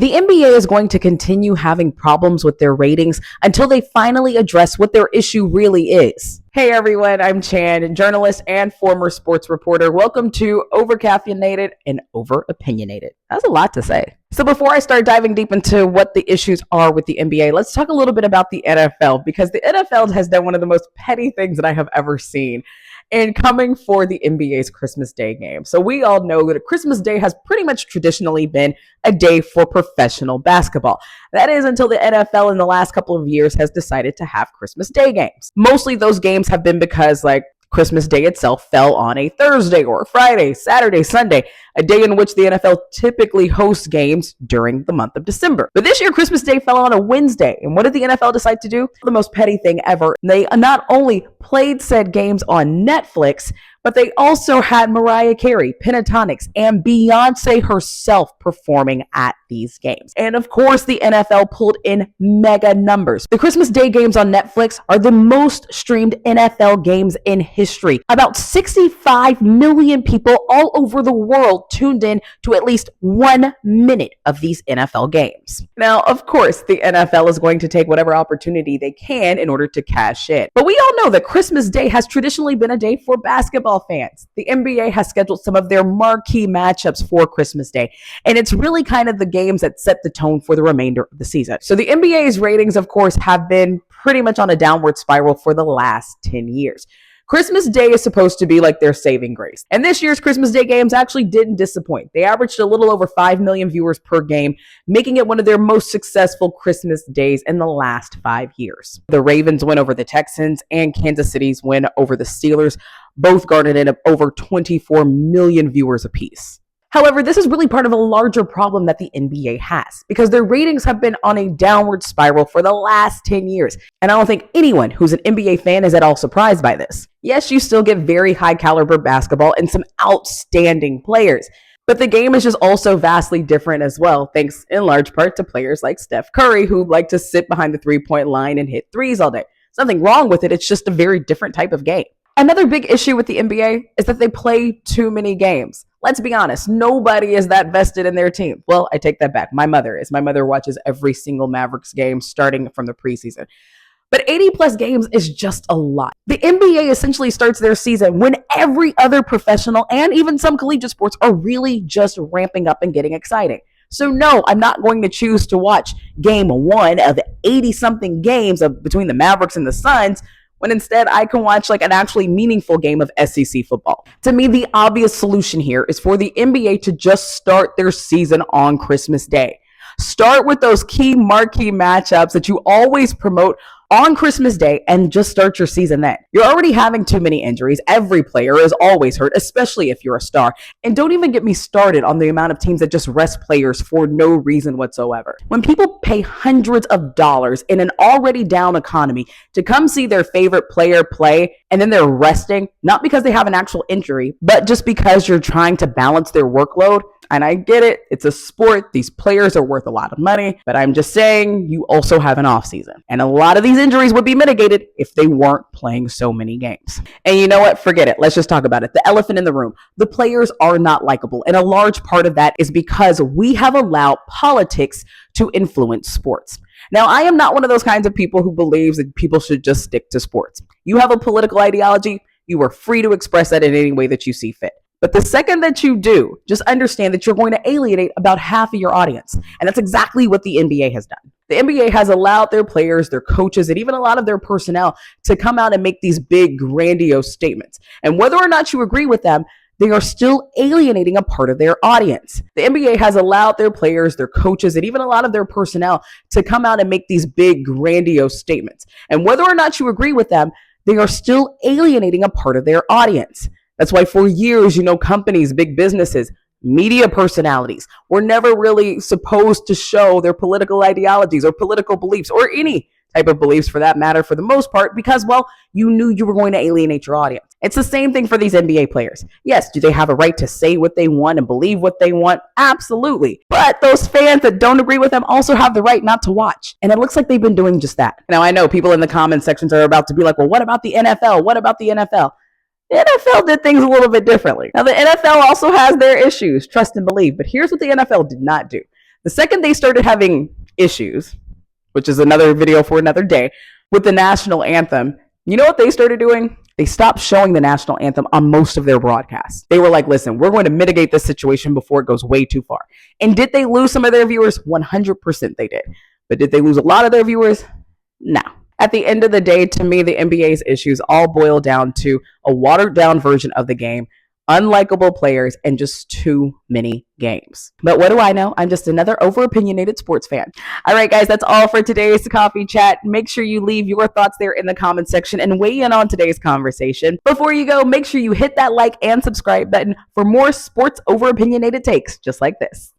The NBA is going to continue having problems with their ratings until they finally address what their issue really is. Hey everyone, I'm Chan, journalist and former sports reporter. Welcome to Overcaffeinated and Overopinionated. That's a lot to say. So before I start diving deep into what the issues are with the NBA, let's talk a little bit about the NFL, because the NFL has done one of the most petty things that I have ever seen in coming for the NBA's Christmas Day game. So we all know that Christmas Day has pretty much traditionally been a day for professional basketball. That is until the NFL in the last couple of years has decided to have Christmas Day games. Mostly those games have been because Christmas Day itself fell on a Thursday or a Friday, Saturday, Sunday, a day in which the NFL typically hosts games during the month of December. But this year, Christmas Day fell on a Wednesday. And what did the NFL decide to do? The most petty thing ever. They not only played said games on Netflix, but they also had Mariah Carey, Pentatonix, and Beyonce herself performing at these games. And of course, the NFL pulled in mega numbers. The Christmas Day games on Netflix are the most streamed NFL games in history. About 65 million people all over the world tuned in to at least 1 minute of these NFL games. Now, of course, the NFL is going to take whatever opportunity they can in order to cash in. But we all know that Christmas Day has traditionally been a day for basketball fans. The NBA has scheduled some of their marquee matchups for Christmas Day, and it's really kind of the games that set the tone for the remainder of the season. So the NBA's ratings, of course, have been pretty much on a downward spiral for the last 10 years. Christmas Day is supposed to be like their saving grace. And this year's Christmas Day games actually didn't disappoint. They averaged a little over 5 million viewers per game, making it one of their most successful Christmas days in the last 5 years. The Ravens win over the Texans and Kansas City's win over the Steelers both garnered in over 24 million viewers apiece. However, this is really part of a larger problem that the NBA has, because their ratings have been on a downward spiral for the last 10 years. And I don't think anyone who's an NBA fan is at all surprised by this. Yes, you still get very high caliber basketball and some outstanding players, but the game is just also vastly different as well, thanks in large part to players like Steph Curry, who like to sit behind the three-point line and hit threes all day. There's nothing wrong with it. It's just a very different type of game. Another big issue with the NBA is that they play too many games. Let's be honest, nobody is that vested in their team. Well, I take that back. My mother is. My mother watches every single Mavericks game starting from the preseason. But 80 plus games is just a lot. The NBA essentially starts their season when every other professional and even some collegiate sports are really just ramping up and getting exciting. So no, I'm not going to choose to watch game one of 80 something games between the Mavericks and the Suns, when instead I can watch an actually meaningful game of SEC football. To me, the obvious solution here is for the NBA to just start their season on Christmas Day. Start with those key marquee matchups that you always promote on Christmas Day and just start your season then. You're already having too many injuries. Every player is always hurt, especially if you're a star. And don't even get me started on the amount of teams that just rest players for no reason whatsoever. When people pay hundreds of dollars in an already down economy to come see their favorite player play, and then they're resting, not because they have an actual injury, but just because you're trying to balance their workload. And I get it, it's a sport, these players are worth a lot of money, but I'm just saying you also have an off season. And a lot of these injuries would be mitigated if they weren't playing so many games. And you know what? Forget it. Let's just talk about it. The elephant in the room. The players are not likable. And a large part of that is because we have allowed politics to influence sports. Now, I am not one of those kinds of people who believes that people should just stick to sports. You have a political ideology, you are free to express that in any way that you see fit. But the second that you do, just understand that you're going to alienate about half of your audience. And that's exactly what the NBA has done. The NBA has allowed their players, their coaches, and even a lot of their personnel to come out and make these big, grandiose statements. And whether or not you agree with them, they are still alienating a part of their audience. The NBA has allowed their players, their coaches, and even a lot of their personnel to come out and make these big, grandiose statements. And whether or not you agree with them, they are still alienating a part of their audience. That's why for years, companies, big businesses, media personalities were never really supposed to show their political ideologies or political beliefs or any type of beliefs for that matter, for the most part, because, you knew you were going to alienate your audience. It's the same thing for these NBA players. Yes, do they have a right to say what they want and believe what they want? Absolutely. But those fans that don't agree with them also have the right not to watch. And it looks like they've been doing just that. Now, I know people in the comment sections are about to be like, well, what about the NFL? What about the NFL? The NFL did things a little bit differently. Now, the NFL also has their issues, trust and believe, but here's what the NFL did not do. The second they started having issues, which is another video for another day, with the national anthem, you know what they started doing? They stopped showing the national anthem on most of their broadcasts. They were like, listen, we're going to mitigate this situation before it goes way too far. And did they lose some of their viewers? 100% they did. But did they lose a lot of their viewers? No. At the end of the day, to me, the NBA's issues all boil down to a watered down version of the game, unlikable players, and just too many games. But what do I know? I'm just another over-opinionated sports fan. All right, guys, that's all for today's coffee chat. Make sure you leave your thoughts there in the comment section and weigh in on today's conversation. Before you go, make sure you hit that like and subscribe button for more sports over-opinionated takes just like this.